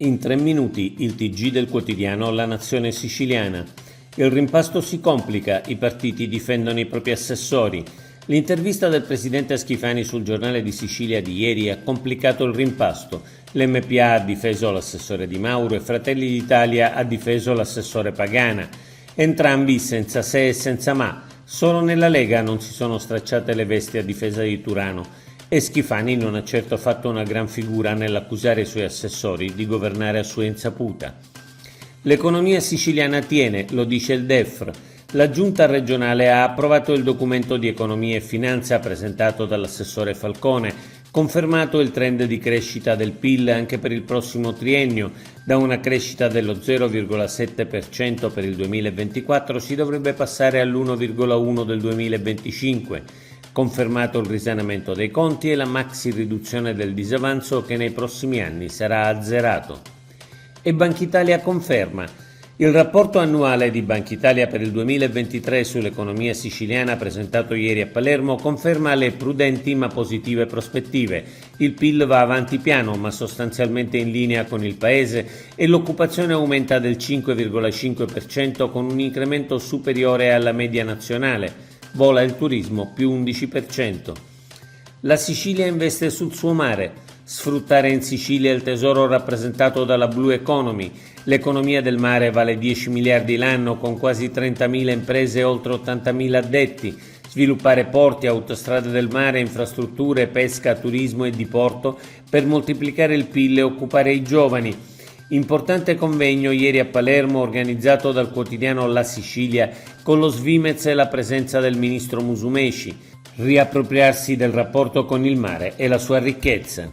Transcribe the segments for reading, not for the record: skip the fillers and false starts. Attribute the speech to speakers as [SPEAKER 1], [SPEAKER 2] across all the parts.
[SPEAKER 1] In 3 minuti il TG del quotidiano La Nazione Siciliana. Il rimpasto si complica, i partiti difendono i propri assessori. L'intervista del presidente Schifani sul Giornale di Sicilia di ieri ha complicato il rimpasto. L'MPA ha difeso l'assessore Di Mauro e Fratelli d'Italia ha difeso l'assessore Pagana. Entrambi senza se e senza ma. Solo nella Lega non si sono stracciate le vesti a difesa di Turano. E Schifani non ha certo fatto una gran figura nell'accusare i suoi assessori di governare a sua insaputa. L'economia siciliana tiene, lo dice il DEF. La giunta regionale ha approvato il documento di economia e finanza presentato dall'assessore Falcone, confermato il trend di crescita del PIL anche per il prossimo triennio. Da una crescita dello 0,7% per il 2024 si dovrebbe passare all'1,1% del 2025. Confermato il risanamento dei conti e la maxi riduzione del disavanzo che nei prossimi anni sarà azzerato. E Bankitalia conferma. Il rapporto annuale di Bankitalia per il 2023 sull'economia siciliana presentato ieri a Palermo conferma le prudenti ma positive prospettive. Il PIL va avanti piano ma sostanzialmente in linea con il Paese e l'occupazione aumenta del 5,5% con un incremento superiore alla media nazionale. Vola il turismo più 11%. La Sicilia investe sul suo mare. Sfruttare in Sicilia il tesoro rappresentato dalla Blue Economy. L'economia del mare vale 10 miliardi l'anno con quasi 30.000 imprese e oltre 80.000 addetti. Sviluppare porti, autostrade del mare, infrastrutture, pesca, turismo e diporto per moltiplicare il PIL e occupare i giovani. Importante convegno ieri a Palermo organizzato dal quotidiano La Sicilia con lo Svimez e la presenza del ministro Musumeci. Riappropriarsi del rapporto con il mare e la sua ricchezza.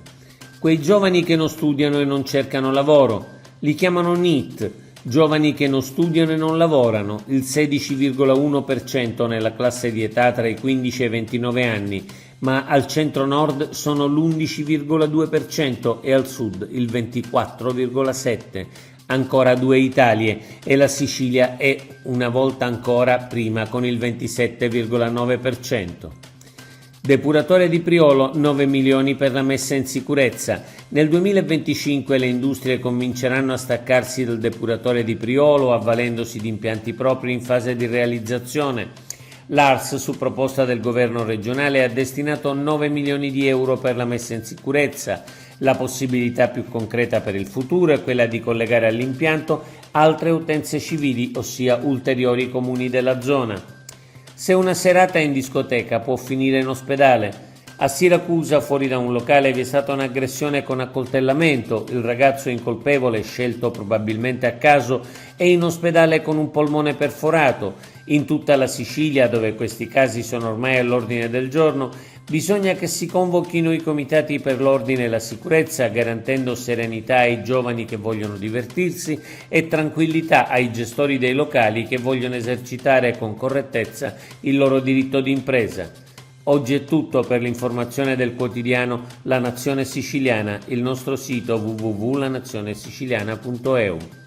[SPEAKER 1] Quei giovani che non studiano e non cercano lavoro, li chiamano NEET, giovani che non studiano e non lavorano, il 16,1% nella classe di età tra i 15 e i 29 anni, ma al centro-nord sono l'11,2% e al sud il 24,7%. Ancora 2 Italie e la Sicilia è una volta ancora prima con il 27,9%. Depuratore di Priolo, 9 milioni per la messa in sicurezza. Nel 2025 le industrie cominceranno a staccarsi dal depuratore di Priolo avvalendosi di impianti propri in fase di realizzazione. L'ARS, su proposta del governo regionale, ha destinato 9 milioni di euro per la messa in sicurezza. La possibilità più concreta per il futuro è quella di collegare all'impianto altre utenze civili, ossia ulteriori comuni della zona. Se una serata in discoteca può finire in ospedale. A Siracusa, fuori da un locale, vi è stata un'aggressione con accoltellamento. Il ragazzo incolpevole, scelto probabilmente a caso, è in ospedale con un polmone perforato. In tutta la Sicilia, dove questi casi sono ormai all'ordine del giorno, bisogna che si convochino i comitati per l'ordine e la sicurezza, garantendo serenità ai giovani che vogliono divertirsi e tranquillità ai gestori dei locali che vogliono esercitare con correttezza il loro diritto di impresa. Oggi è tutto. Per l'informazione del quotidiano La Nazione Siciliana, il nostro sito www.lanazionesiciliana.eu.